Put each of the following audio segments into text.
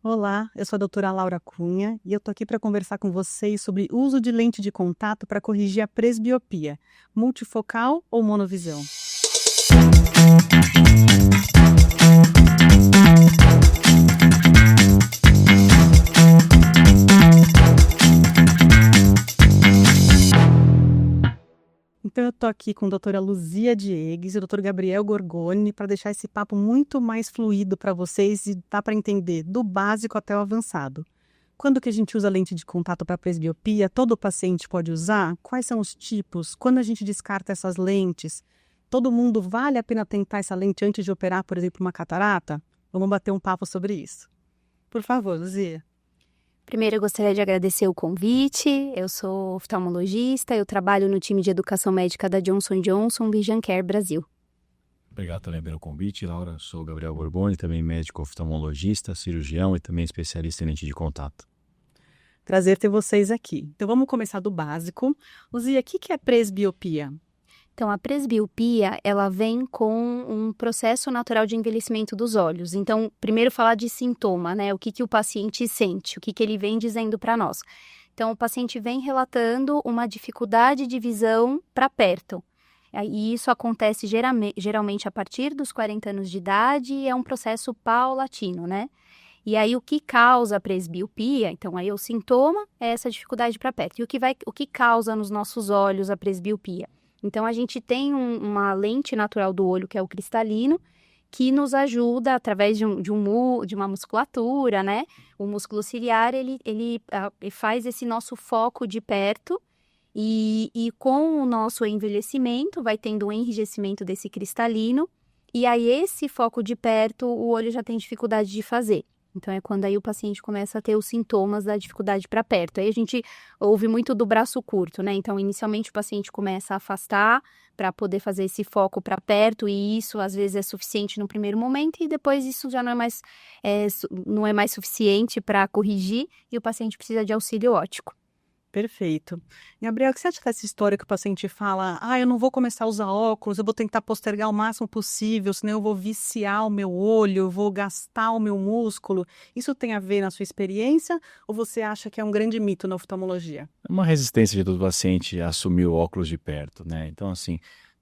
Olá, eu sou a doutora Laura Cunha e eu tô aqui para conversar com vocês sobre o uso de lente de contato para corrigir a presbiopia, multifocal ou monovisão. Então eu tô aqui com a doutora Luzia Diegues e o doutor Gabriel Gorgoni para deixar esse papo muito mais fluido para vocês e dá para entender do básico até o avançado. Quando que a gente usa lente de contato para presbiopia, todo paciente pode usar? Quais são os tipos? Quando a gente descarta essas lentes, todo mundo vale a pena tentar essa lente antes de operar, por exemplo, uma catarata? Vamos bater um papo sobre isso. Por favor, Luzia. Primeiro, eu gostaria de agradecer o convite. Eu sou oftalmologista, eu trabalho no time de educação médica da Johnson & Johnson Vision Care Brasil. Obrigado também pelo convite, Laura. Sou o Gabriel Gorgoni, também médico oftalmologista, cirurgião e também especialista em lente de contato. Prazer ter vocês aqui. Então vamos começar do básico. Luzia, o que é presbiopia? Então, a presbiopia, ela vem com um processo natural de envelhecimento dos olhos. Então, primeiro falar de sintoma, né? O que o paciente sente, o que ele vem dizendo para nós. Então, o paciente vem relatando uma dificuldade de visão para perto. E isso acontece geralmente a partir dos 40 anos de idade e é um processo paulatino, né? E aí, o que causa a presbiopia, então aí o sintoma é essa dificuldade para perto. E o que causa nos nossos olhos a presbiopia? Então, a gente tem uma lente natural do olho, que é o cristalino, que nos ajuda através de uma musculatura, né? O músculo ciliar, ele faz esse nosso foco de perto e com o nosso envelhecimento, vai tendo um enrijecimento desse cristalino e aí esse foco de perto, o olho já tem dificuldade de fazer. Então, é quando aí o paciente começa a ter os sintomas da dificuldade para perto. Aí a gente ouve muito do braço curto, né? Então, inicialmente o paciente começa a afastar para poder fazer esse foco para perto e isso às vezes é suficiente no primeiro momento e depois isso já não é mais suficiente para corrigir e o paciente precisa de auxílio óptico. Perfeito. Gabriel, o que você acha dessa história que o paciente fala, eu não vou começar a usar óculos, eu vou tentar postergar o máximo possível, senão eu vou viciar o meu olho, eu vou gastar o meu músculo. Isso tem a ver na sua experiência ou você acha que é um grande mito na oftalmologia? É uma resistência do paciente a assumir o óculos de perto, né? Então, assim,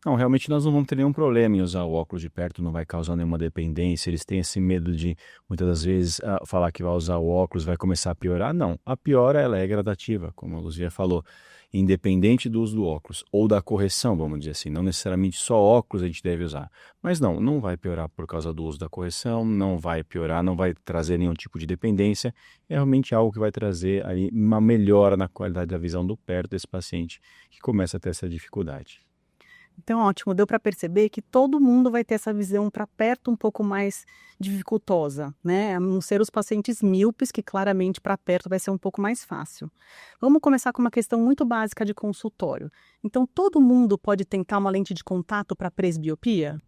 não, realmente nós não vamos ter nenhum problema em usar o óculos de perto, não vai causar nenhuma dependência. Eles têm esse medo de, muitas das vezes, falar que vai usar o óculos, vai começar a piorar. Não, a piora ela é gradativa, como a Luzia falou, independente do uso do óculos ou da correção, vamos dizer assim. Não necessariamente só óculos a gente deve usar. Mas não vai piorar por causa do uso da correção, não vai piorar, não vai trazer nenhum tipo de dependência. É realmente algo que vai trazer aí uma melhora na qualidade da visão do perto desse paciente que começa a ter essa dificuldade. Então, ótimo, deu para perceber que todo mundo vai ter essa visão para perto um pouco mais dificultosa, né? A não ser os pacientes míopes, que claramente para perto vai ser um pouco mais fácil. Vamos começar com uma questão muito básica de consultório. Então, todo mundo pode tentar uma lente de contato para presbiopia?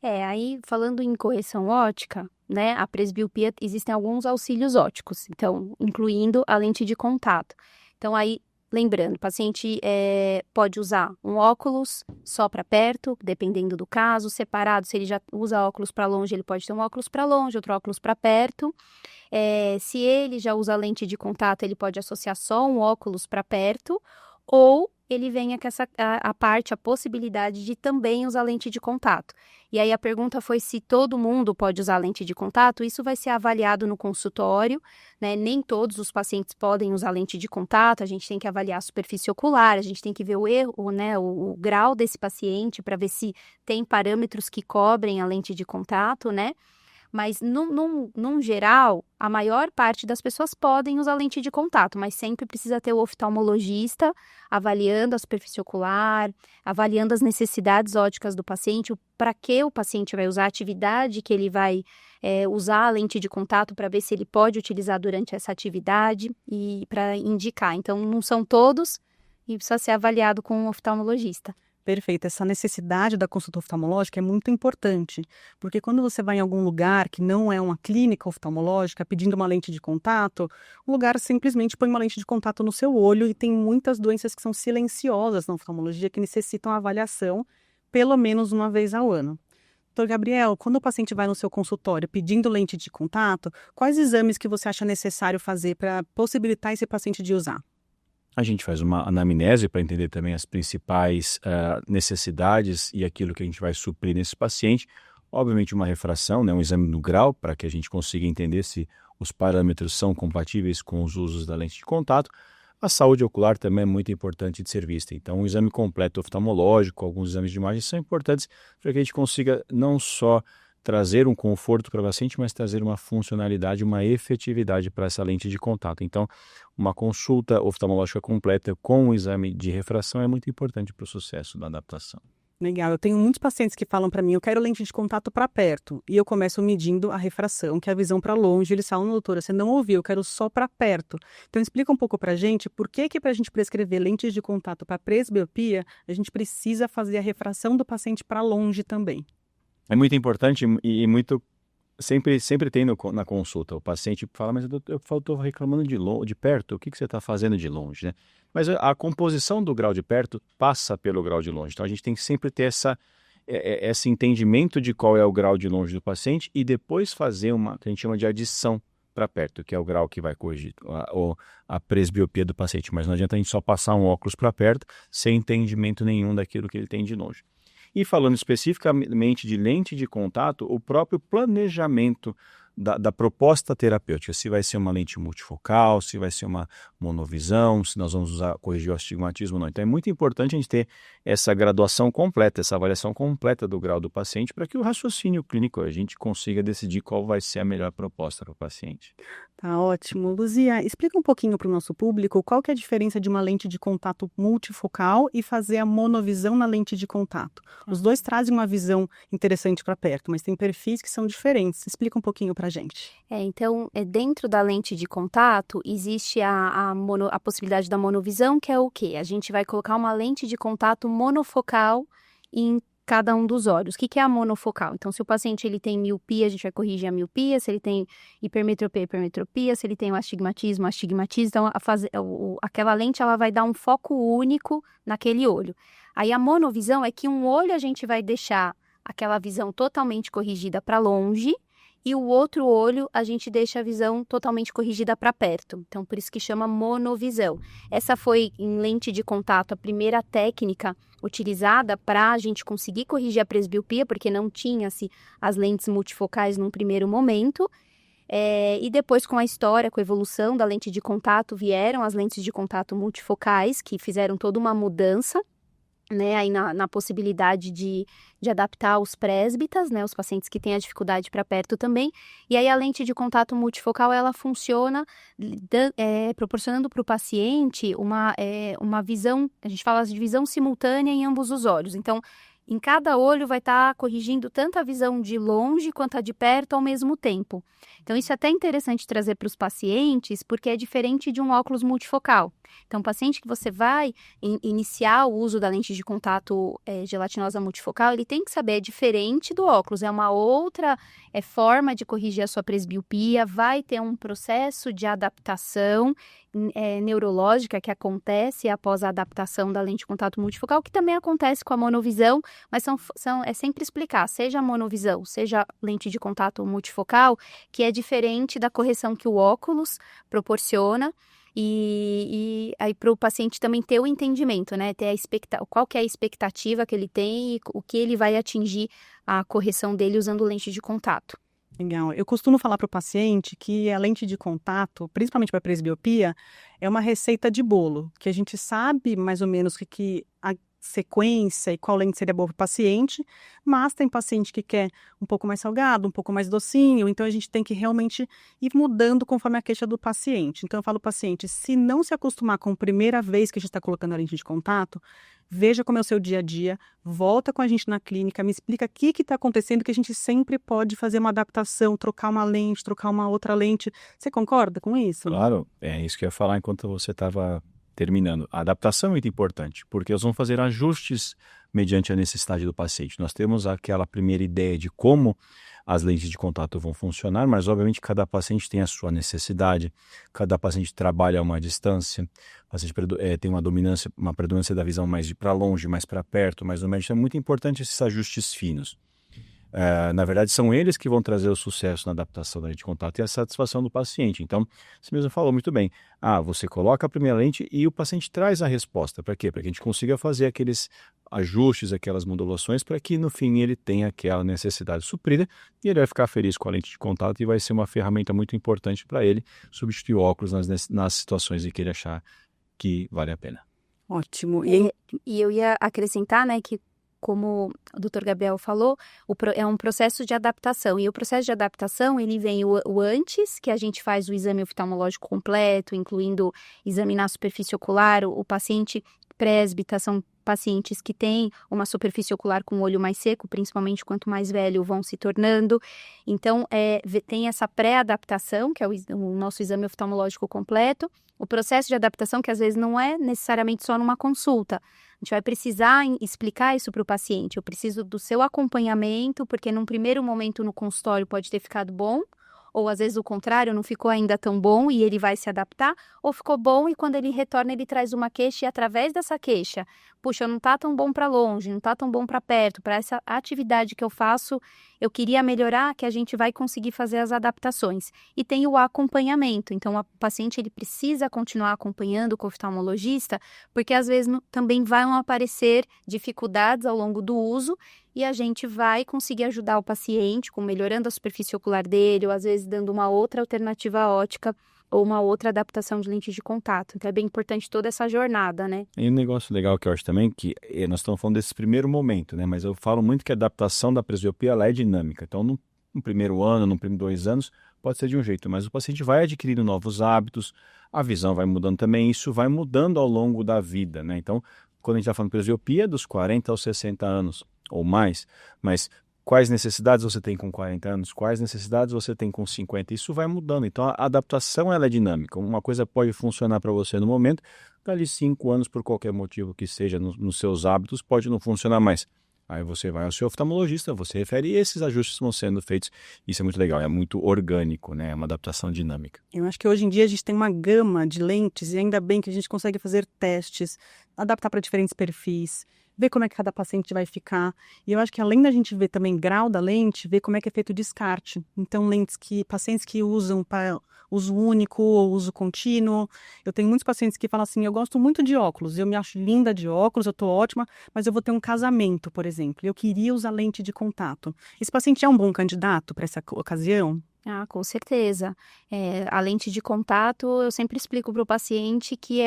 Aí falando em correção óptica, né, a presbiopia existem alguns auxílios ópticos, então, incluindo a lente de contato. Então, aí, lembrando, o paciente pode usar um óculos só para perto, dependendo do caso, separado, se ele já usa óculos para longe, ele pode ter um óculos para longe, outro óculos para perto. Se ele já usa lente de contato, ele pode associar só um óculos para perto, ou ele venha com a possibilidade de também usar lente de contato. E aí a pergunta foi se todo mundo pode usar lente de contato. Isso vai ser avaliado no consultório, né? Nem todos os pacientes podem usar lente de contato, a gente tem que avaliar a superfície ocular, a gente tem que ver o erro, né? O grau desse paciente para ver se tem parâmetros que cobrem a lente de contato, né? Mas, num geral, a maior parte das pessoas podem usar lente de contato, mas sempre precisa ter o oftalmologista avaliando a superfície ocular, avaliando as necessidades ópticas do paciente, para que o paciente vai usar, a atividade que ele vai usar a lente de contato para ver se ele pode utilizar durante essa atividade e para indicar. Então, não são todos e precisa ser avaliado com um oftalmologista. Perfeito, essa necessidade da consulta oftalmológica é muito importante, porque quando você vai em algum lugar que não é uma clínica oftalmológica pedindo uma lente de contato, o lugar simplesmente põe uma lente de contato no seu olho e tem muitas doenças que são silenciosas na oftalmologia que necessitam avaliação pelo menos uma vez ao ano. Doutor Gabriel, quando o paciente vai no seu consultório pedindo lente de contato, quais exames que você acha necessário fazer para possibilitar esse paciente de usar? A gente faz uma anamnese para entender também as principais necessidades e aquilo que a gente vai suprir nesse paciente. Obviamente uma refração, né, um exame no grau, para que a gente consiga entender se os parâmetros são compatíveis com os usos da lente de contato. A saúde ocular também é muito importante de ser vista. Então, um exame completo oftalmológico, alguns exames de imagem são importantes para que a gente consiga não só trazer um conforto para o paciente, mas trazer uma funcionalidade, uma efetividade para essa lente de contato. Então, uma consulta oftalmológica completa com o exame de refração é muito importante para o sucesso da adaptação. Legal, eu tenho muitos pacientes que falam para mim, eu quero lente de contato para perto, e eu começo medindo a refração, que é a visão para longe, eles falam, doutora, você não ouviu, eu quero só para perto. Então explica um pouco para a gente, por que para a gente prescrever lentes de contato para presbiopia, a gente precisa fazer a refração do paciente para longe também. É muito importante e muito... Sempre tem na consulta, o paciente fala, mas eu estou reclamando de perto, o que você está fazendo de longe, né? Mas a composição do grau de perto passa pelo grau de longe, então a gente tem que sempre ter esse entendimento de qual é o grau de longe do paciente e depois fazer que a gente chama de adição para perto, que é o grau que vai corrigir a presbiopia do paciente, mas não adianta a gente só passar um óculos para perto sem entendimento nenhum daquilo que ele tem de longe. E falando especificamente de lente de contato, o próprio planejamento da proposta terapêutica, se vai ser uma lente multifocal, se vai ser uma monovisão, se nós vamos corrigir o astigmatismo ou não. Então é muito importante a gente ter essa graduação completa, essa avaliação completa do grau do paciente para que o raciocínio clínico a gente consiga decidir qual vai ser a melhor proposta para o paciente. Tá ótimo. Luzia, explica um pouquinho para o nosso público qual que é a diferença de uma lente de contato multifocal e fazer a monovisão na lente de contato. Os dois trazem uma visão interessante para perto, mas tem perfis que são diferentes. Explica um pouquinho para a gente. Então, dentro da lente de contato, existe a possibilidade da monovisão, que é o quê? A gente vai colocar uma lente de contato monofocal em cada um dos olhos. O que é a monofocal? Então, se o paciente ele tem miopia, a gente vai corrigir a miopia. Se ele tem hipermetropia, se ele tem o astigmatismo. Então, aquela lente ela vai dar um foco único naquele olho. Aí, a monovisão é que um olho a gente vai deixar aquela visão totalmente corrigida para longe e o outro olho a gente deixa a visão totalmente corrigida para perto. Então, por isso que chama monovisão. Essa foi, em lente de contato, a primeira técnica utilizada para a gente conseguir corrigir a presbiopia, porque não tinha-se as lentes multifocais num primeiro momento. E depois, com a história, com a evolução da lente de contato, vieram as lentes de contato multifocais, que fizeram toda uma mudança, né, aí na possibilidade de adaptar os presbitas, né, os pacientes que têm a dificuldade para perto também. E aí a lente de contato multifocal, ela funciona proporcionando para o paciente uma visão, a gente fala de visão simultânea em ambos os olhos. Então, em cada olho vai estar corrigindo tanto a visão de longe quanto a de perto ao mesmo tempo. Então, isso é até interessante trazer para os pacientes, porque é diferente de um óculos multifocal. Então, o paciente que você vai iniciar o uso da lente de contato gelatinosa multifocal, ele tem que saber, é diferente do óculos, é uma outra forma de corrigir a sua presbiopia, vai ter um processo de adaptação neurológica que acontece após a adaptação da lente de contato multifocal, que também acontece com a monovisão, mas é sempre explicar, seja a monovisão, seja a lente de contato multifocal, que é diferente da correção que o óculos proporciona, e aí para o paciente também ter o entendimento, né, ter qual que é a expectativa que ele tem e o que ele vai atingir a correção dele usando lente de contato. Legal. Eu costumo falar para o paciente que a lente de contato, principalmente para presbiopia, é uma receita de bolo, que a gente sabe mais ou menos que a sequência e qual lente seria boa para o paciente, mas tem paciente que quer um pouco mais salgado, um pouco mais docinho, então a gente tem que realmente ir mudando conforme a queixa do paciente. Então eu falo para o paciente, se não se acostumar com a primeira vez que a gente está colocando a lente de contato, veja como é o seu dia a dia, volta com a gente na clínica, me explica o que está acontecendo, que a gente sempre pode fazer uma adaptação, trocar uma lente, trocar uma outra lente. Você concorda com isso? Claro, é isso que eu ia falar enquanto você estava terminando. A adaptação é muito importante, porque nós vamos fazer ajustes mediante a necessidade do paciente. Nós temos aquela primeira ideia de como as lentes de contato vão funcionar, mas obviamente cada paciente tem a sua necessidade, cada paciente trabalha a uma distância, o paciente tem uma predominância da visão mais de para longe, mais para perto, mais no médio. Então é muito importante esses ajustes finos. Na verdade, são eles que vão trazer o sucesso na adaptação da lente de contato e a satisfação do paciente. Então, você mesmo falou muito bem. Você coloca a primeira lente e o paciente traz a resposta. Para quê? Para que a gente consiga fazer aqueles ajustes, aquelas modulações, para que no fim ele tenha aquela necessidade suprida e ele vai ficar feliz com a lente de contato e vai ser uma ferramenta muito importante para ele substituir o óculos nas situações em que ele achar que vale a pena. Ótimo. E eu ia acrescentar, né, que como o Dr. Gabriel falou, é um processo de adaptação. E o processo de adaptação, ele vem o antes, que a gente faz o exame oftalmológico completo, incluindo examinar a superfície ocular, o paciente presbita, são pacientes que têm uma superfície ocular com o olho mais seco, principalmente quanto mais velho vão se tornando. Então, tem essa pré-adaptação, que é o nosso exame oftalmológico completo, o processo de adaptação que às vezes não é necessariamente só numa consulta. A gente vai precisar explicar isso para o paciente. Eu preciso do seu acompanhamento, porque num primeiro momento no consultório pode ter ficado bom, ou às vezes o contrário, não ficou ainda tão bom e ele vai se adaptar, ou ficou bom e quando ele retorna ele traz uma queixa e através dessa queixa, puxa, não tá tão bom para longe, não tá tão bom para perto, para essa atividade que eu faço, eu queria melhorar, que a gente vai conseguir fazer as adaptações. E tem o acompanhamento, então o paciente ele precisa continuar acompanhando com o oftalmologista, porque às vezes também vão aparecer dificuldades ao longo do uso e a gente vai conseguir ajudar o paciente com melhorando a superfície ocular dele, ou às vezes dando uma outra alternativa óptica ou uma outra adaptação de lente de contato. Então é bem importante toda essa jornada, né? E um negócio legal que eu acho também, que nós estamos falando desse primeiro momento, né? Mas eu falo muito que a adaptação da presbiopia ela é dinâmica. Então, no primeiro ano, no primeiro 2 anos, pode ser de um jeito, mas o paciente vai adquirindo novos hábitos, a visão vai mudando também, isso vai mudando ao longo da vida, né? Então, quando a gente está falando de presbiopia, dos 40 aos 60 anos ou mais, mas quais necessidades você tem com 40 anos, quais necessidades você tem com 50, isso vai mudando. Então a adaptação ela é dinâmica, uma coisa pode funcionar para você no momento, dali 5 anos por qualquer motivo que seja nos seus hábitos, pode não funcionar mais. Aí você vai ao seu oftalmologista, você refere e esses ajustes vão sendo feitos. Isso é muito legal, é muito orgânico, né? É uma adaptação dinâmica. Eu acho que hoje em dia a gente tem uma gama de lentes e ainda bem que a gente consegue fazer testes, adaptar para diferentes perfis, ver como é que cada paciente vai ficar. E eu acho que além da gente ver também grau da lente, ver como é que é feito o descarte. Então, pacientes que usam para uso único ou uso contínuo. Eu tenho muitos pacientes que falam assim, eu gosto muito de óculos, eu me acho linda de óculos, eu tô ótima, mas eu vou ter um casamento, por exemplo, e eu queria usar lente de contato. Esse paciente é um bom candidato para essa ocasião? Com certeza. A lente de contato, eu sempre explico para o paciente que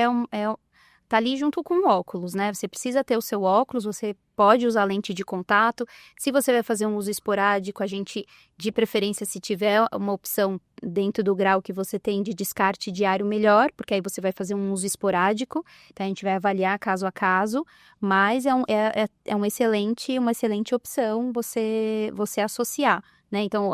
tá ali junto com o óculos, né? Você precisa ter o seu óculos, você pode usar lente de contato. Se você vai fazer um uso esporádico, a gente, de preferência, se tiver uma opção dentro do grau que você tem de descarte diário, melhor, porque aí você vai fazer um uso esporádico, então a gente vai avaliar caso a caso, mas uma excelente opção você associar, né? Então,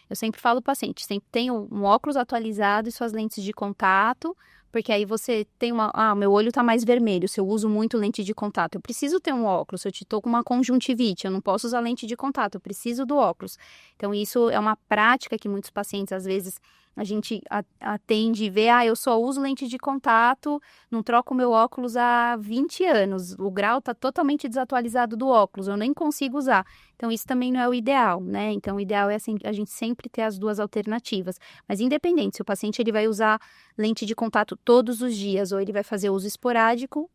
eu sempre falo para o paciente, sempre tenha um óculos atualizado e suas lentes de contato, porque aí você tem meu olho tá mais vermelho, se eu uso muito lente de contato, eu preciso ter um óculos, se eu tô com uma conjuntivite, eu não posso usar lente de contato, eu preciso do óculos. Então, isso é uma prática que muitos pacientes, às vezes, a gente atende e vê, eu só uso lente de contato, não troco meu óculos há 20 anos, o grau tá totalmente desatualizado do óculos, eu nem consigo usar. Então, isso também não é o ideal, né? Então, o ideal é assim, a gente sempre ter as duas alternativas. Mas, independente, se o paciente ele vai usar lente de contato todos os dias ou ele vai fazer uso esporádico,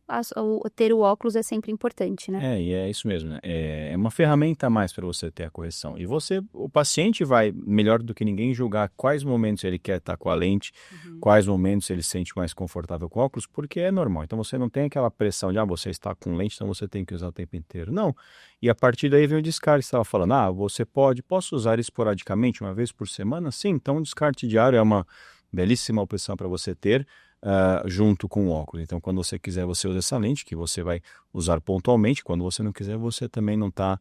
ter o óculos é sempre importante, né? E é isso mesmo, né? É uma ferramenta a mais para você ter a correção. E o paciente vai, melhor do que ninguém, julgar quais momentos ele quer estar com a lente, quais momentos ele se sente mais confortável com o óculos, porque é normal. Então, você não tem aquela pressão de, você está com lente, então você tem que usar o tempo inteiro. Não. E a partir daí vem o descarte. Você estava falando, posso usar esporadicamente, uma vez por semana? Sim, então o descarte diário é uma belíssima opção para você ter junto com o óculos. Então, quando você quiser, você usa essa lente, que você vai usar pontualmente. Quando você não quiser, você também não está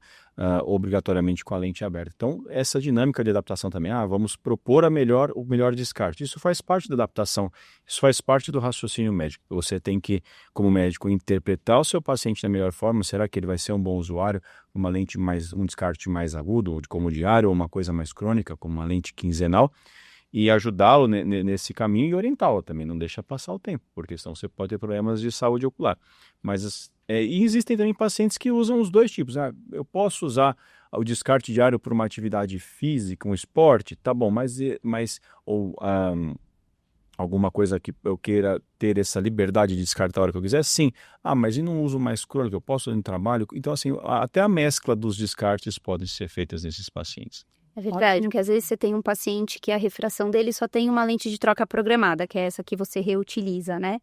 obrigatoriamente com a lente aberta. Então, essa dinâmica de adaptação também, vamos propor o melhor descarte. Isso faz parte da adaptação, isso faz parte do raciocínio médico. Você tem que, como médico, interpretar o seu paciente da melhor forma. Será que ele vai ser um bom usuário? Um descarte mais agudo, como diário, ou uma coisa mais crônica, como uma lente quinzenal, e ajudá-lo nesse caminho e orientá-lo também, não deixa passar o tempo, porque senão você pode ter problemas de saúde ocular. Mas e existem também pacientes que usam os dois tipos. Eu posso usar o descarte diário por uma atividade física, um esporte, tá bom, mas ou alguma coisa que eu queira ter essa liberdade de descartar a hora que eu quiser, sim. Mas e não uso mais crônico, eu posso no trabalho? Então, assim, até a mescla dos descartes pode ser feita nesses pacientes. É verdade, porque às vezes você tem um paciente que a refração dele só tem uma lente de troca programada, que é essa que você reutiliza, né?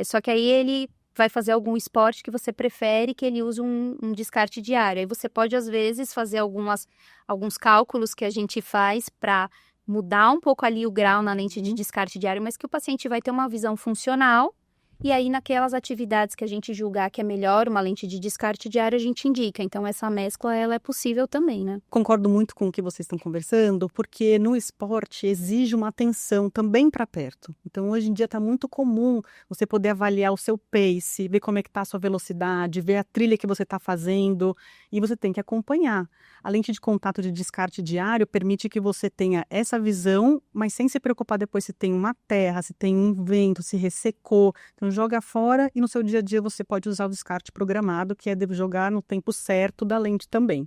Só que aí ele vai fazer algum esporte que você prefere que ele use um descarte diário. Aí você pode, às vezes, fazer alguns cálculos que a gente faz para mudar um pouco ali o grau na lente de descarte diário, mas que o paciente vai ter uma visão funcional. E aí, naquelas atividades que a gente julgar que é melhor uma lente de descarte diário, a gente indica. Então, essa mescla, ela é possível também, né? Concordo muito com o que vocês estão conversando, porque no esporte exige uma atenção também para perto. Então, hoje em dia está muito comum você poder avaliar o seu pace, ver como é que está a sua velocidade, ver a trilha que você está fazendo, e você tem que acompanhar. A lente de contato de descarte diário permite que você tenha essa visão, mas sem se preocupar depois se tem uma terra, se tem um vento, se ressecou. Então, joga fora e no seu dia a dia você pode usar o descarte programado, que é de jogar no tempo certo da lente também.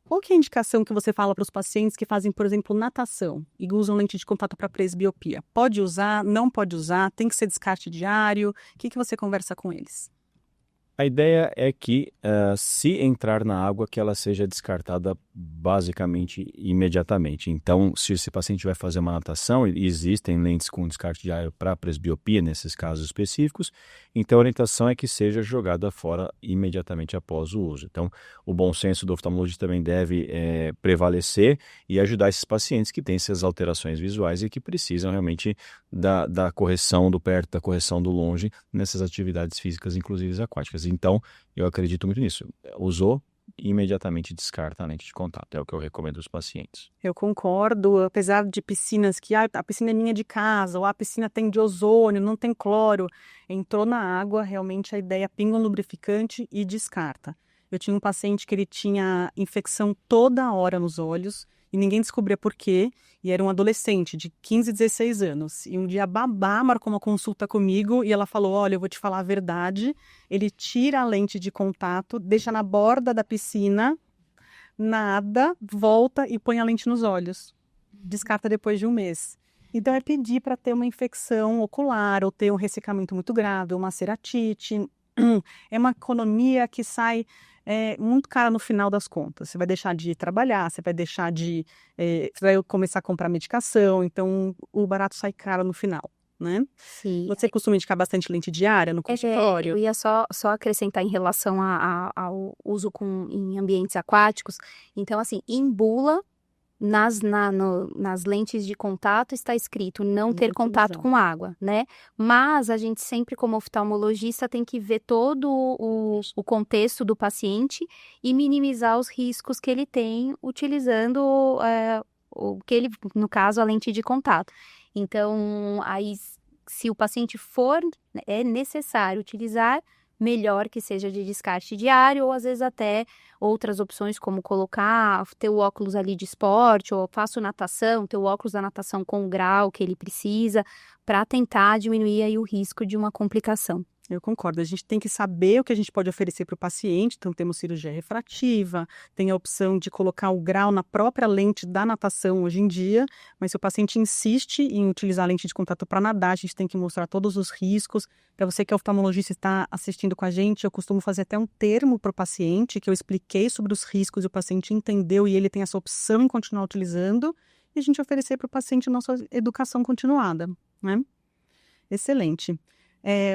Qual que é a indicação que você fala para os pacientes que fazem, por exemplo, natação e usam lente de contato para presbiopia? Pode usar, não pode usar, tem que ser descarte diário? O que você conversa com eles? A ideia é que, se entrar na água, que ela seja descartada basicamente imediatamente. Então, se esse paciente vai fazer uma natação, e existem lentes com descarte diário para presbiopia, nesses casos específicos, então a orientação é que seja jogada fora imediatamente após o uso. Então, o bom senso do oftalmologista também deve prevalecer e ajudar esses pacientes que têm essas alterações visuais e que precisam realmente da correção do perto, da correção do longe, nessas atividades físicas, inclusive aquáticas. Então, eu acredito muito nisso. Usou, imediatamente descarta a lente de contato. É o que eu recomendo aos pacientes. Eu concordo, apesar de piscinas que a piscina é minha de casa, ou a piscina tem de ozônio, não tem cloro, entrou na água, realmente a ideia é pinga um lubrificante e descarta. Eu tinha um paciente que ele tinha infecção toda hora nos olhos, e ninguém descobria por quê, e era um adolescente de 15, 16 anos. E um dia a babá marcou uma consulta comigo e ela falou, olha, eu vou te falar a verdade, ele tira a lente de contato, deixa na borda da piscina, nada, volta e põe a lente nos olhos. Descarta depois de um mês. Então é pedir para ter uma infecção ocular ou ter um ressecamento muito grave, uma ceratite. É uma economia que sai muito cara no final das contas. Você vai deixar de trabalhar, você vai deixar de... você vai começar a comprar medicação, então o barato sai caro no final, né? Sim. Você costuma indicar bastante lente diária no consultório? Eu ia só acrescentar em relação ao uso em ambientes aquáticos. Então, assim, em bula, nas lentes de contato está escrito não ter contato com água, né? Mas a gente sempre, como oftalmologista, tem que ver todo o contexto do paciente e minimizar os riscos que ele tem utilizando o que ele, no caso, a lente de contato. Então, aí, se o paciente é necessário utilizar, melhor que seja de descarte diário, ou às vezes até outras opções como ter o óculos ali de esporte, ou faço natação, ter o óculos da natação com o grau que ele precisa, para tentar diminuir aí o risco de uma complicação. Eu concordo, a gente tem que saber o que a gente pode oferecer para o paciente, então temos cirurgia refrativa, tem a opção de colocar o grau na própria lente da natação hoje em dia, mas se o paciente insiste em utilizar a lente de contato para nadar, a gente tem que mostrar todos os riscos. Para você que é oftalmologista e está assistindo com a gente, eu costumo fazer até um termo para o paciente, que eu expliquei sobre os riscos e o paciente entendeu e ele tem essa opção em continuar utilizando, e a gente oferecer para o paciente nossa educação continuada, né? Excelente.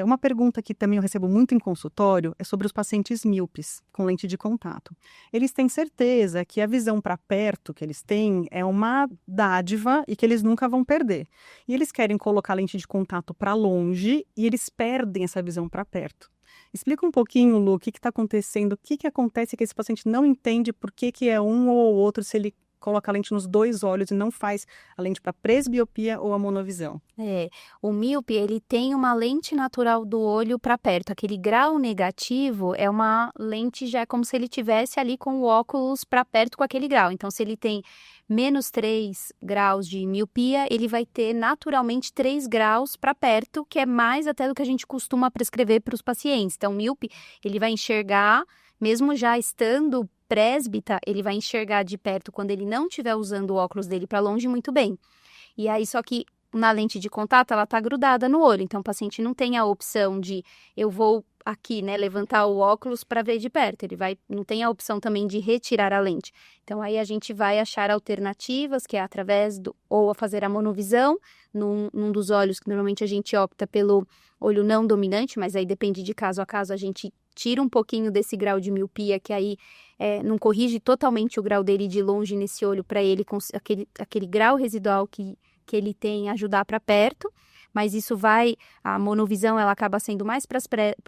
Uma pergunta que também eu recebo muito em consultório é sobre os pacientes míopes com lente de contato. Eles têm certeza que a visão para perto que eles têm é uma dádiva e que eles nunca vão perder. E eles querem colocar a lente de contato para longe e eles perdem essa visão para perto. Explica um pouquinho, Lu, o que está acontecendo, o que acontece que esse paciente não entende por que é um ou outro se ele coloca a lente nos dois olhos e não faz a lente para presbiopia ou a monovisão. O míope, ele tem uma lente natural do olho para perto. Aquele grau negativo é uma lente, já é como se ele tivesse ali com o óculos para perto com aquele grau. Então, se ele tem menos 3 graus de miopia, ele vai ter naturalmente 3 graus para perto, que é mais até do que a gente costuma prescrever para os pacientes. Então, o míope, ele vai enxergar mesmo já estando presbita, ele vai enxergar de perto quando ele não estiver usando o óculos dele para longe muito bem. E aí, só que na lente de contato, ela está grudada no olho, então o paciente não tem a opção de eu vou aqui, né, levantar o óculos para ver de perto, não tem a opção também de retirar a lente. Então aí a gente vai achar alternativas, que é através ou a fazer a monovisão, num dos olhos, que normalmente a gente opta pelo olho não dominante, mas aí depende de caso a caso, a gente tira um pouquinho desse grau de miopia, que aí não corrige totalmente o grau dele de longe nesse olho, para ele, aquele grau residual que ele tem, ajudar para perto, mas a monovisão ela acaba sendo mais para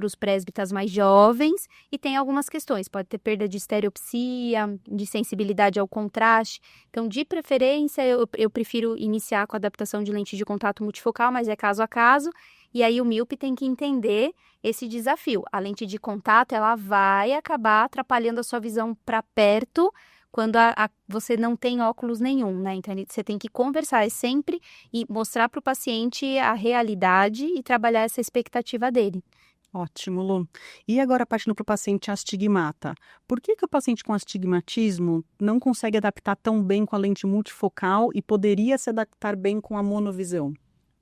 os presbitas mais jovens, e tem algumas questões, pode ter perda de estereopsia, de sensibilidade ao contraste, então de preferência eu prefiro iniciar com a adaptação de lente de contato multifocal, mas é caso a caso, e aí o míope tem que entender esse desafio, a lente de contato ela vai acabar atrapalhando a sua visão para perto, quando você não tem óculos nenhum, né? Então, você tem que conversar sempre e mostrar para o paciente a realidade e trabalhar essa expectativa dele. Ótimo, Lu. E agora, partindo para o paciente astigmata. Por que o paciente com astigmatismo não consegue adaptar tão bem com a lente multifocal e poderia se adaptar bem com a monovisão?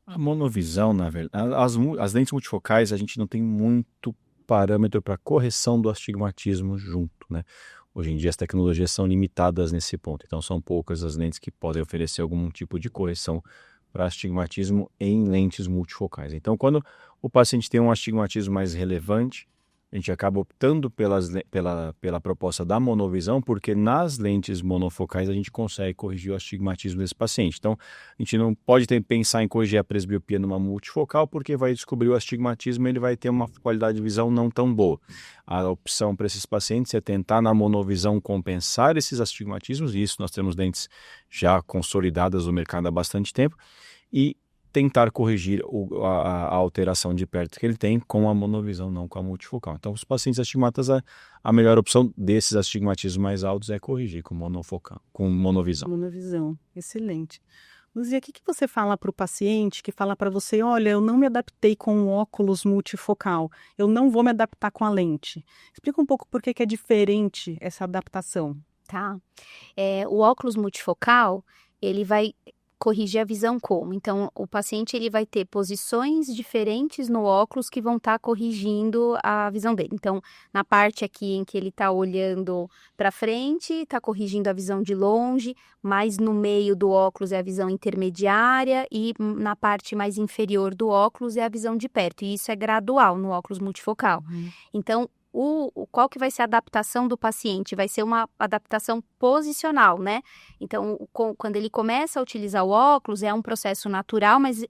A monovisão, na verdade, as lentes multifocais, a gente não tem muito parâmetro para correção do astigmatismo junto, né? Hoje em dia as tecnologias são limitadas nesse ponto, então são poucas as lentes que podem oferecer algum tipo de correção para astigmatismo em lentes multifocais. Então, quando o paciente tem um astigmatismo mais relevante, a gente acaba optando pela proposta da monovisão, porque nas lentes monofocais a gente consegue corrigir o astigmatismo desse paciente. Então, a gente não pode pensar em corrigir a presbiopia numa multifocal, porque vai descobrir o astigmatismo e ele vai ter uma qualidade de visão não tão boa. A opção para esses pacientes é tentar na monovisão compensar esses astigmatismos, e isso nós temos lentes já consolidadas no mercado há bastante tempo, e tentar corrigir a alteração de perto que ele tem com a monovisão, não com a multifocal. Então, os pacientes astigmatas, a melhor opção desses astigmatismos mais altos é corrigir com monofocal, com monovisão. Monovisão, excelente. Luzia, o que você fala para o paciente que fala para você, olha, eu não me adaptei com o óculos multifocal, eu não vou me adaptar com a lente. Explica um pouco por que é diferente essa adaptação. Tá. O óculos multifocal, ele vai corrigir a visão como? Então, o paciente ele vai ter posições diferentes no óculos que vão estar corrigindo a visão dele. Então, na parte aqui em que ele está olhando para frente, está corrigindo a visão de longe, mas no meio do óculos é a visão intermediária e na parte mais inferior do óculos é a visão de perto. E isso é gradual no óculos multifocal. Então, qual que vai ser a adaptação do paciente? Vai ser uma adaptação posicional, né? Então, quando ele começa a utilizar o óculos, é um processo natural, mas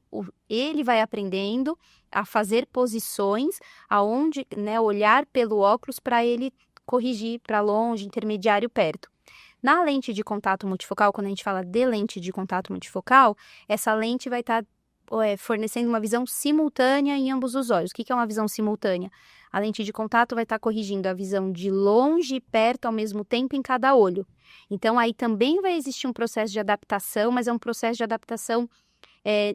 ele vai aprendendo a fazer posições aonde, né, olhar pelo óculos para ele corrigir para longe, intermediário, perto. Na lente de contato multifocal, quando a gente fala de lente de contato multifocal, essa lente vai estar fornecendo uma visão simultânea em ambos os olhos. O que é uma visão simultânea? A lente de contato vai estar corrigindo a visão de longe e perto ao mesmo tempo em cada olho. Então, aí também vai existir um processo de adaptação, mas é um processo de adaptação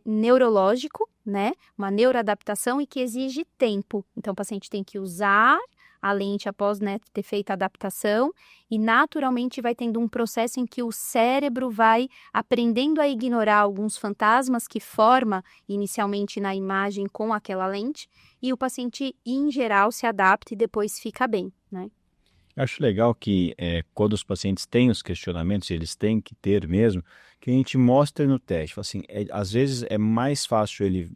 neurológico, né? Uma neuroadaptação e que exige tempo. Então, o paciente tem que usar a lente após, né, ter feito a adaptação e naturalmente vai tendo um processo em que o cérebro vai aprendendo a ignorar alguns fantasmas que forma inicialmente na imagem com aquela lente e o paciente, em geral, se adapta e depois fica bem, né? Eu acho legal que quando os pacientes têm os questionamentos, eles têm que ter mesmo, que a gente mostra no teste. Assim, às vezes é mais fácil ele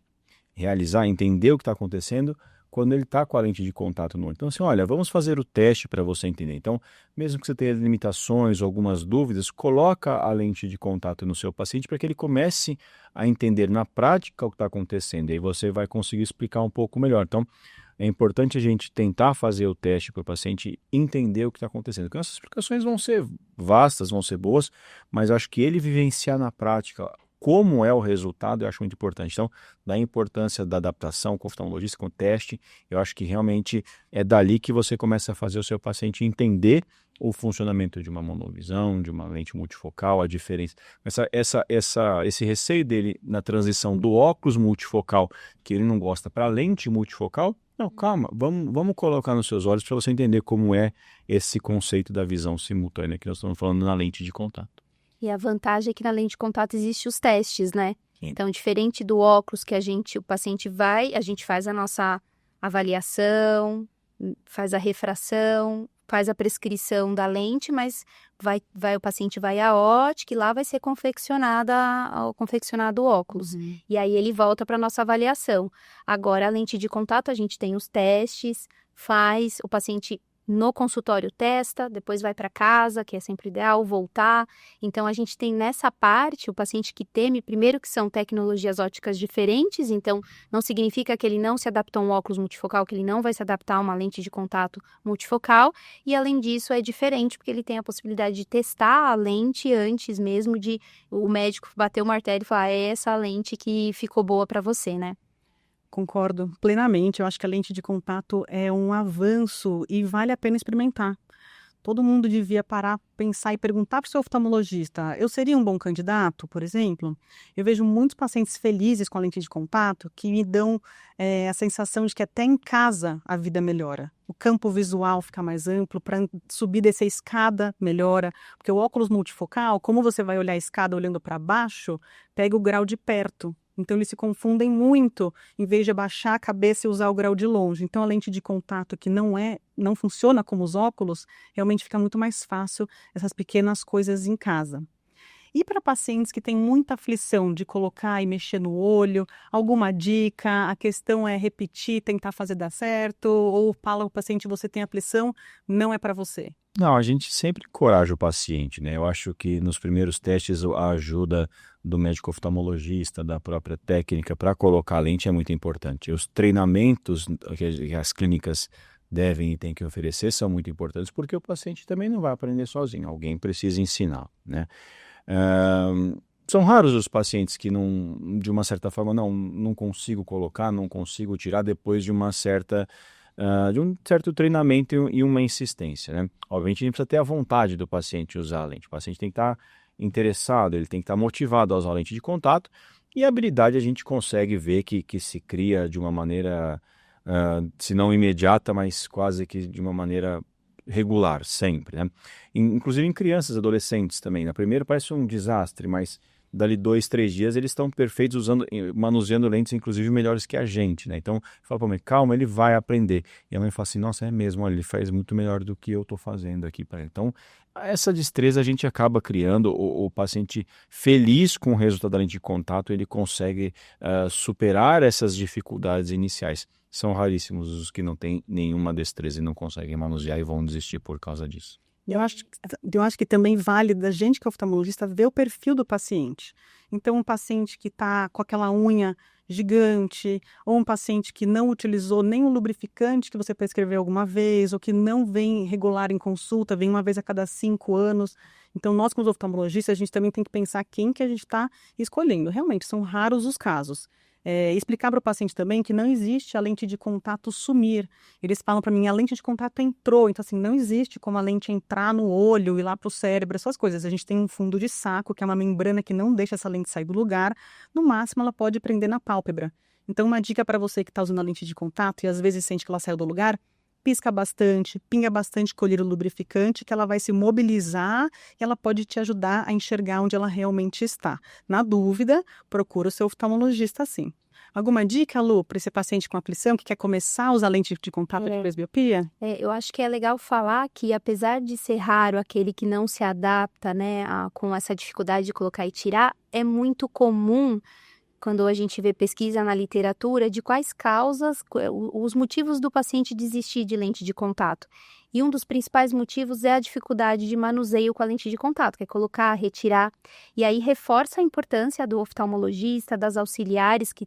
realizar, entender o que está acontecendo, quando ele está com a lente de contato no olho. Então, assim, olha, vamos fazer o teste para você entender. Então, mesmo que você tenha limitações ou algumas dúvidas, coloca a lente de contato no seu paciente para que ele comece a entender na prática o que está acontecendo. E aí você vai conseguir explicar um pouco melhor. Então, é importante a gente tentar fazer o teste para o paciente entender o que está acontecendo. Porque essas explicações vão ser vastas, vão ser boas, mas eu acho que ele vivenciar na prática como é o resultado, eu acho muito importante. Então, da importância da adaptação com o oftalmologista, com o teste, eu acho que realmente é dali que você começa a fazer o seu paciente entender o funcionamento de uma monovisão, de uma lente multifocal, a diferença. Esse receio dele na transição do óculos multifocal, que ele não gosta, para a lente multifocal, Não, calma, vamos colocar nos seus olhos para você entender como é esse conceito da visão simultânea que nós estamos falando na lente de contato. E a vantagem é que na lente de contato existem os testes, né? Sim. Então, diferente do óculos que o paciente vai, a gente faz a nossa avaliação, faz a refração, faz a prescrição da lente, mas o paciente vai à ótica e lá vai ser confeccionado o óculos. E aí ele volta para a nossa avaliação. Agora, a lente de contato, a gente tem os testes, o paciente no consultório testa, depois vai para casa, que é sempre ideal, voltar. Então, a gente tem nessa parte o paciente que teme, primeiro que são tecnologias ópticas diferentes, então não significa que ele não se adapta a um óculos multifocal, que ele não vai se adaptar a uma lente de contato multifocal, e além disso é diferente porque ele tem a possibilidade de testar a lente antes mesmo de o médico bater o martelo e falar, é essa a lente que ficou boa para você, né? Concordo plenamente. Eu acho que a lente de contato é um avanço e vale a pena experimentar. Todo mundo devia parar, pensar e perguntar para o seu oftalmologista: eu seria um bom candidato, por exemplo? Eu vejo muitos pacientes felizes com a lente de contato que me dão a sensação de que até em casa a vida melhora. O campo visual fica mais amplo, para subir e descer a escada melhora, porque o óculos multifocal, como você vai olhar a escada olhando para baixo, pega o grau de perto. Então, eles se confundem muito, em vez de abaixar a cabeça e usar o grau de longe. Então, a lente de contato que não funciona como os óculos, realmente fica muito mais fácil essas pequenas coisas em casa. E para pacientes que têm muita aflição de colocar e mexer no olho, alguma dica? A questão é repetir, tentar fazer dar certo? Ou fala o paciente, você tem aflição, não é para você? Não, a gente sempre encoraja o paciente, né? Eu acho que nos primeiros testes a ajuda do médico oftalmologista, da própria técnica para colocar a lente é muito importante. Os treinamentos que as clínicas devem e têm que oferecer são muito importantes porque o paciente também não vai aprender sozinho, alguém precisa ensinar, né? São raros os pacientes que de uma certa forma, não consigo colocar, não consigo tirar depois de um certo treinamento e uma insistência, né? Obviamente a gente precisa ter a vontade do paciente usar a lente. O paciente tem que estar interessado, ele tem que estar motivado a usar a lente de contato e a habilidade a gente consegue ver que se cria de uma maneira, se não imediata, mas quase que de uma maneira regular, sempre, né? Inclusive em crianças, adolescentes também. Na primeira parece um desastre, mas dali 2, 3 dias eles estão perfeitos manuseando lentes, inclusive melhores que a gente, né? Então, fala para a mãe, calma, ele vai aprender. E a mãe fala assim, nossa, é mesmo, olha, ele faz muito melhor do que eu estou fazendo aqui para ele. Então, essa destreza a gente acaba criando, o paciente feliz com o resultado da lente de contato, ele consegue superar essas dificuldades iniciais. São raríssimos os que não têm nenhuma destreza e não conseguem manusear e vão desistir por causa disso. Eu acho que também vale da gente que é oftalmologista ver o perfil do paciente. Então, um paciente que está com aquela unha gigante, ou um paciente que não utilizou nenhum lubrificante que você prescreveu alguma vez, ou que não vem regular em consulta, vem uma vez a cada 5 anos. Então, nós como oftalmologistas, a gente também tem que pensar quem que a gente está escolhendo. Realmente, são raros os casos. Explicar para o paciente também que não existe a lente de contato sumir. Eles falam para mim, a lente de contato entrou, então assim, não existe como a lente entrar no olho e lá para o cérebro, essas coisas. A gente tem um fundo de saco, que é uma membrana que não deixa essa lente sair do lugar, no máximo ela pode prender na pálpebra. Então uma dica para você que está usando a lente de contato e às vezes sente que ela saiu do lugar, pisca bastante, pinga bastante colírio lubrificante, que ela vai se mobilizar e ela pode te ajudar a enxergar onde ela realmente está. Na dúvida, procura o seu oftalmologista sim. Alguma dica, Lu, para esse paciente com aflição que quer começar a usar lente de contato de presbiopia? Eu acho que é legal falar que, apesar de ser raro aquele que não se adapta, né, com essa dificuldade de colocar e tirar, é muito comum quando a gente vê pesquisa na literatura de quais causas, os motivos do paciente desistir de lente de contato. E um dos principais motivos é a dificuldade de manuseio com a lente de contato, que é colocar, retirar. E aí reforça a importância do oftalmologista, das auxiliares que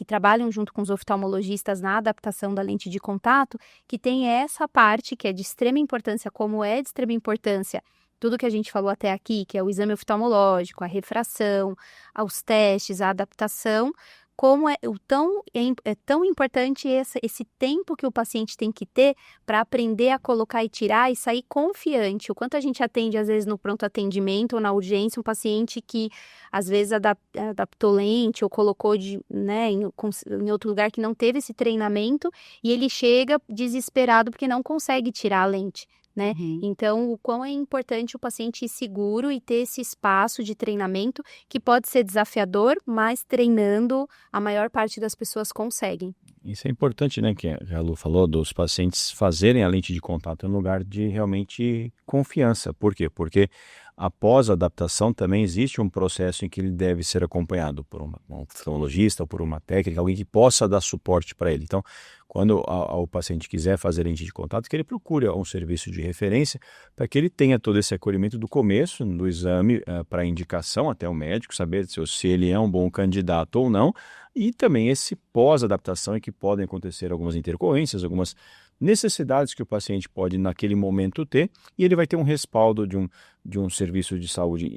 trabalham junto com os oftalmologistas na adaptação da lente de contato, que tem essa parte que é de extrema importância, como é de extrema importância tudo que a gente falou até aqui, que é o exame oftalmológico, a refração, os testes, a adaptação, como é tão importante esse tempo que o paciente tem que ter para aprender a colocar e tirar e sair confiante. O quanto a gente atende, às vezes, no pronto atendimento ou na urgência, um paciente que, às vezes, adaptou lente ou colocou em outro lugar que não teve esse treinamento e ele chega desesperado porque não consegue tirar a lente, né? Então, o quão é importante o paciente ir seguro e ter esse espaço de treinamento que pode ser desafiador, mas treinando, a maior parte das pessoas conseguem. Isso é importante, né, que a Lu falou, dos pacientes fazerem a lente de contato em um lugar de realmente confiança. Por quê? Porque após a adaptação também existe um processo em que ele deve ser acompanhado por um oftalmologista ou por uma técnica, alguém que possa dar suporte para ele. Então, quando o paciente quiser fazer lente de contato, que ele procure um serviço de referência para que ele tenha todo esse acolhimento do começo do exame para indicação até o médico, saber se ele é um bom candidato ou não, e também esse pós-adaptação em que podem acontecer algumas intercorrências, algumas necessidades que o paciente pode naquele momento ter, e ele vai ter um respaldo de um serviço de saúde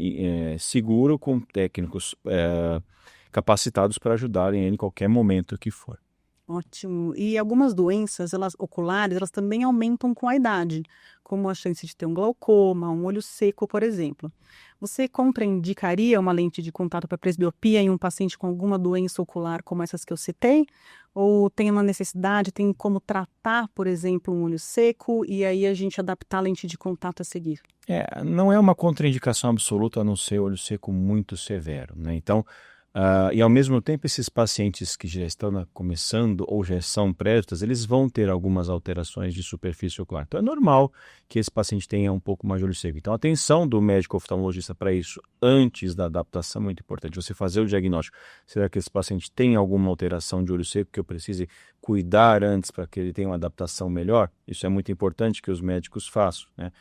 seguro com técnicos capacitados para ajudarem ele em qualquer momento que for. Ótimo. E algumas doenças oculares, elas também aumentam com a idade, como a chance de ter um glaucoma, um olho seco, por exemplo. Você contraindicaria uma lente de contato para presbiopia em um paciente com alguma doença ocular como essas que eu citei? Ou tem uma necessidade, tem como tratar, por exemplo, um olho seco e aí a gente adaptar a lente de contato a seguir? Não é uma contraindicação absoluta a não ser olho seco muito severo, né? Então, e ao mesmo tempo esses pacientes que já estão começando ou já são prestas, eles vão ter algumas alterações de superfície ocular. Então é normal que esse paciente tenha um pouco mais de olho seco. Então a atenção do médico oftalmologista para isso antes da adaptação é muito importante. Você fazer o diagnóstico. Será que esse paciente tem alguma alteração de olho seco que eu precise cuidar antes para que ele tenha uma adaptação melhor? Isso é muito importante que os médicos façam, né?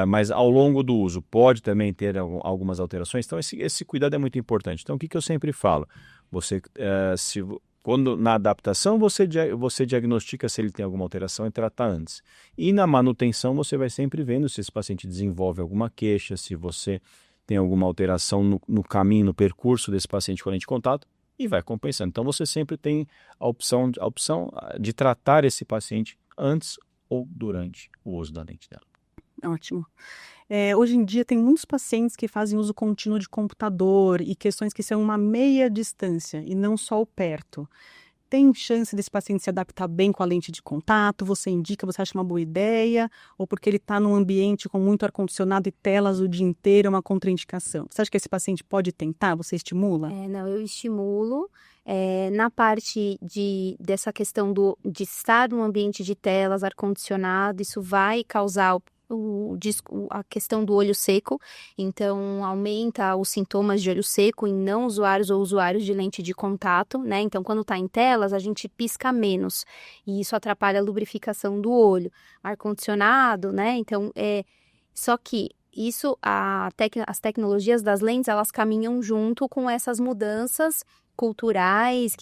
Mas ao longo do uso pode também ter algumas alterações, então esse cuidado é muito importante. Então o que eu sempre falo? Quando na adaptação você diagnostica se ele tem alguma alteração e trata antes. E na manutenção você vai sempre vendo se esse paciente desenvolve alguma queixa, se você tem alguma alteração no caminho, no percurso desse paciente com a lente de contato e vai compensando. Então você sempre tem a opção de tratar esse paciente antes ou durante o uso da lente dela. Ótimo. Hoje em dia tem muitos pacientes que fazem uso contínuo de computador e questões que são uma meia distância e não só o perto. Tem chance desse paciente se adaptar bem com a lente de contato? Você indica, você acha uma boa ideia? Ou porque ele está num ambiente com muito ar-condicionado e telas o dia inteiro é uma contraindicação? Você acha que esse paciente pode tentar? Você estimula? Não, eu estimulo. Na parte dessa questão de estar num ambiente de telas, ar-condicionado, isso vai causar a questão do olho seco, então aumenta os sintomas de olho seco em não usuários ou usuários de lente de contato, né? Então, quando está em telas, a gente pisca menos e isso atrapalha a lubrificação do olho. Ar-condicionado, né? Então, só que isso, as tecnologias das lentes, elas caminham junto com essas mudanças culturais,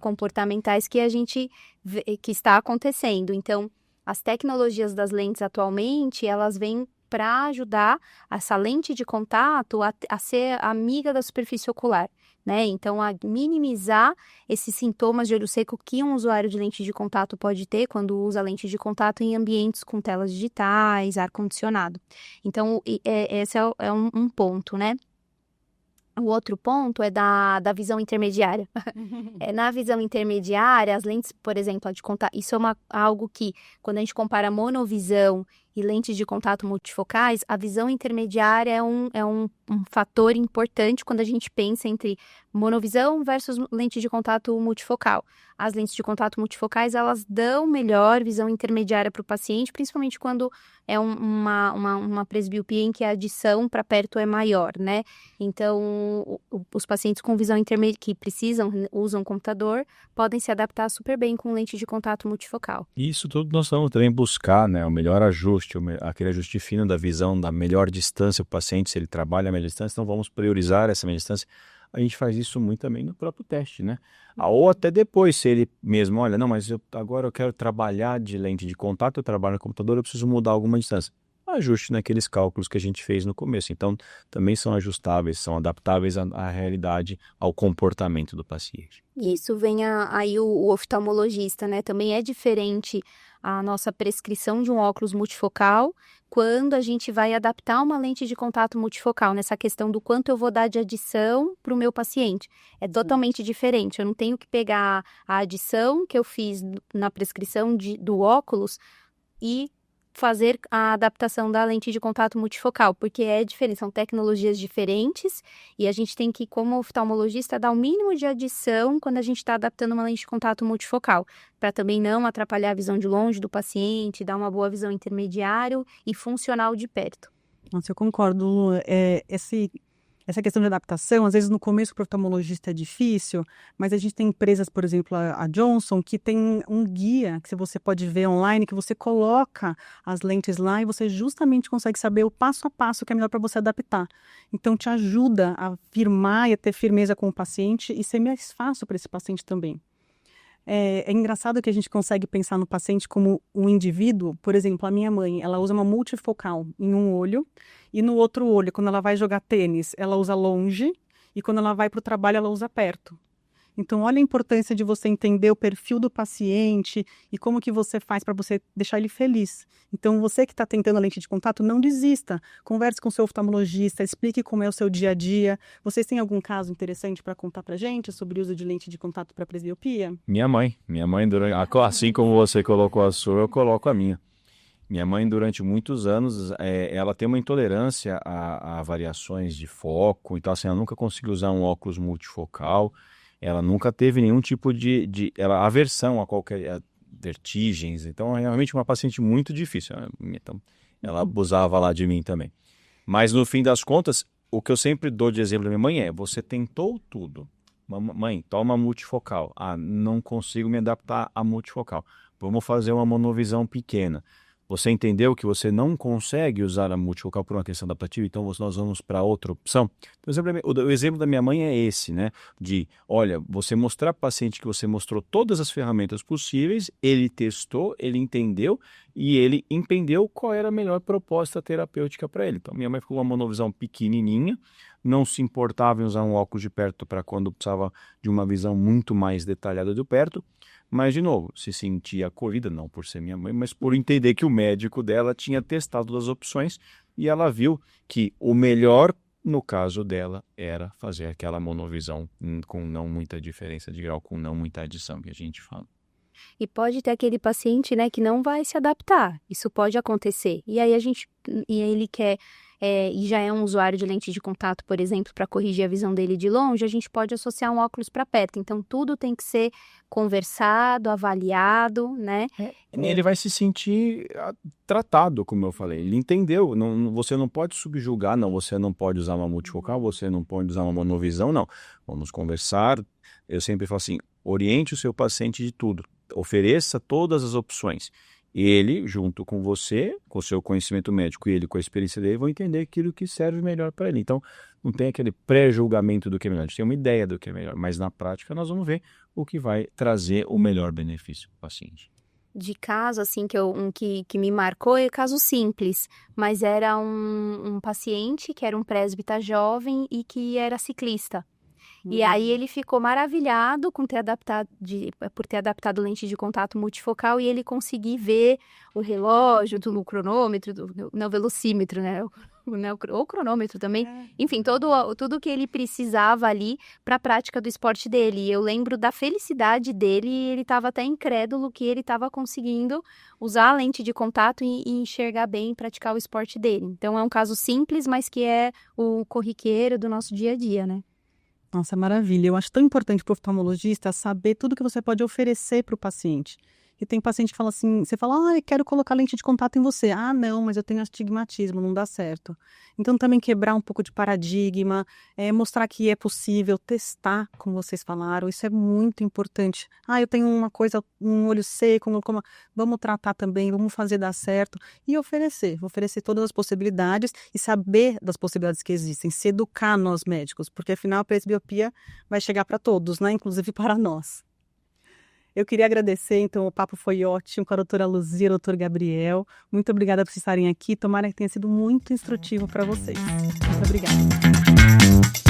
comportamentais que a gente vê, que está acontecendo. Então, as tecnologias das lentes atualmente, elas vêm para ajudar essa lente de contato a ser amiga da superfície ocular, né? Então, a minimizar esses sintomas de olho seco que um usuário de lente de contato pode ter quando usa lente de contato em ambientes com telas digitais, ar-condicionado. Então, esse é um ponto, né? O outro ponto é da visão intermediária. Na visão intermediária, as lentes, por exemplo, de contato, isso é algo que, quando a gente compara monovisão e lentes de contato multifocais, a visão intermediária é um fator importante quando a gente pensa entre monovisão versus lente de contato multifocal. As lentes de contato multifocais, elas dão melhor visão intermediária para o paciente, principalmente quando é uma presbiopia em que a adição para perto é maior, né? Então, os pacientes com visão intermediária que usam computador, podem se adaptar super bem com lente de contato multifocal. Isso tudo nós vamos também buscar, né, o melhor ajuste, aquele ajuste fino da visão, da melhor distância para o paciente, se ele trabalha a média distância, então vamos priorizar essa média distância. A gente faz isso muito também no próprio teste, né? Ou até depois, se ele mesmo, olha, não, mas agora eu quero trabalhar de lente de contato, eu trabalho no computador, eu preciso mudar alguma distância. ajuste naqueles cálculos que a gente fez no começo. Então, também são ajustáveis, são adaptáveis à realidade, ao comportamento do paciente. Isso vem aí o oftalmologista, né? Também é diferente a nossa prescrição de um óculos multifocal quando a gente vai adaptar uma lente de contato multifocal, nessa questão do quanto eu vou dar de adição para o meu paciente. É totalmente diferente. Eu não tenho que pegar a adição que eu fiz na prescrição do óculos e fazer a adaptação da lente de contato multifocal, porque é diferente, são tecnologias diferentes e a gente tem que, como oftalmologista, dar o mínimo de adição quando a gente está adaptando uma lente de contato multifocal, para também não atrapalhar a visão de longe do paciente, dar uma boa visão intermediária e funcional de perto. Nossa, eu concordo, Lu. Essa questão de adaptação, às vezes no começo para o oftalmologista é difícil, mas a gente tem empresas, por exemplo, a Johnson, que tem um guia que você pode ver online, que você coloca as lentes lá e você justamente consegue saber o passo a passo que é melhor para você adaptar. Então, te ajuda a firmar e a ter firmeza com o paciente e ser mais fácil para esse paciente também. É engraçado que a gente consegue pensar no paciente como um indivíduo. Por exemplo, a minha mãe, ela usa uma multifocal em um olho e no outro olho, quando ela vai jogar tênis, ela usa longe e quando ela vai para o trabalho, ela usa perto. Então, olha a importância de você entender o perfil do paciente e como que você faz para você deixar ele feliz. Então, você que está tentando a lente de contato, não desista. Converse com o seu oftalmologista, explique como é o seu dia a dia. Vocês têm algum caso interessante para contar para a gente sobre o uso de lente de contato para presbiopia? Minha mãe, assim como você colocou a sua, eu coloco a minha. Minha mãe, durante muitos anos, ela tem uma intolerância a variações de foco, então assim, ela nunca conseguiu usar um óculos multifocal. Ela nunca teve nenhum tipo de aversão a qualquer vertigens. Então, é realmente uma paciente muito difícil. Então, ela abusava lá de mim também. Mas, no fim das contas, o que eu sempre dou de exemplo da minha mãe é: você tentou tudo. Mãe, toma multifocal. Ah, não consigo me adaptar a multifocal. Vamos fazer uma monovisão pequena. Você entendeu que você não consegue usar a multifocal por uma questão adaptativa, então nós vamos para outra opção? Então, o exemplo da minha mãe é esse, né? De, olha, você mostrar para o paciente que você mostrou todas as ferramentas possíveis, ele testou, ele entendeu e ele entendeu qual era a melhor proposta terapêutica para ele. Então, minha mãe ficou com uma monovisão pequenininha, não se importava em usar um óculos de perto para quando precisava de uma visão muito mais detalhada de perto. Mas, de novo, se sentia acolhida, não por ser minha mãe, mas por entender que o médico dela tinha testado todas as opções e ela viu que o melhor, no caso dela, era fazer aquela monovisão com não muita diferença de grau, com não muita adição que a gente fala. E pode ter aquele paciente, né, que não vai se adaptar. Isso pode acontecer. E aí ele quer, e já é um usuário de lente de contato, por exemplo, para corrigir a visão dele de longe, a gente pode associar um óculos para perto. Então, tudo tem que ser conversado, avaliado, né? Ele vai se sentir tratado, como eu falei. Ele entendeu. Você não pode subjugar, não. Você não pode usar uma multifocal, você não pode usar uma monovisão, não. Vamos conversar. Eu sempre falo assim: oriente o seu paciente de tudo. Ofereça todas as opções. Ele, junto com você, com o seu conhecimento médico e ele com a experiência dele, vão entender aquilo que serve melhor para ele. Então, não tem aquele pré-julgamento do que é melhor. A gente tem uma ideia do que é melhor, mas na prática nós vamos ver o que vai trazer o melhor benefício para o paciente. De caso, assim, que me marcou, é caso simples, mas era um paciente que era um presbítero jovem e que era ciclista. E aí ele ficou maravilhado por ter adaptado lente de contato multifocal e ele conseguir ver o relógio, o cronômetro, o velocímetro, né? O cronômetro também. Enfim, tudo que ele precisava ali para a prática do esporte dele. E eu lembro da felicidade dele e ele estava até incrédulo que ele estava conseguindo usar a lente de contato e enxergar bem e praticar o esporte dele. Então, é um caso simples, mas que é o corriqueiro do nosso dia a dia, né? Nossa, maravilha. Eu acho tão importante para o oftalmologista saber tudo que você pode oferecer para o paciente. E tem paciente que fala assim, você fala, eu quero colocar lente de contato em você. Ah, não, mas eu tenho astigmatismo, não dá certo. Então, também quebrar um pouco de paradigma, mostrar que é possível testar, como vocês falaram, isso é muito importante. Eu tenho uma coisa, um olho seco, vamos tratar também, vamos fazer dar certo. E oferecer todas as possibilidades e saber das possibilidades que existem, se educar nós médicos, porque afinal a presbiopia vai chegar para todos, né? Inclusive para nós. Eu queria agradecer, então, o papo foi ótimo com a doutora Luzia e o doutor Gabriel. Muito obrigada por vocês estarem aqui. Tomara que tenha sido muito instrutivo para vocês. Muito obrigada.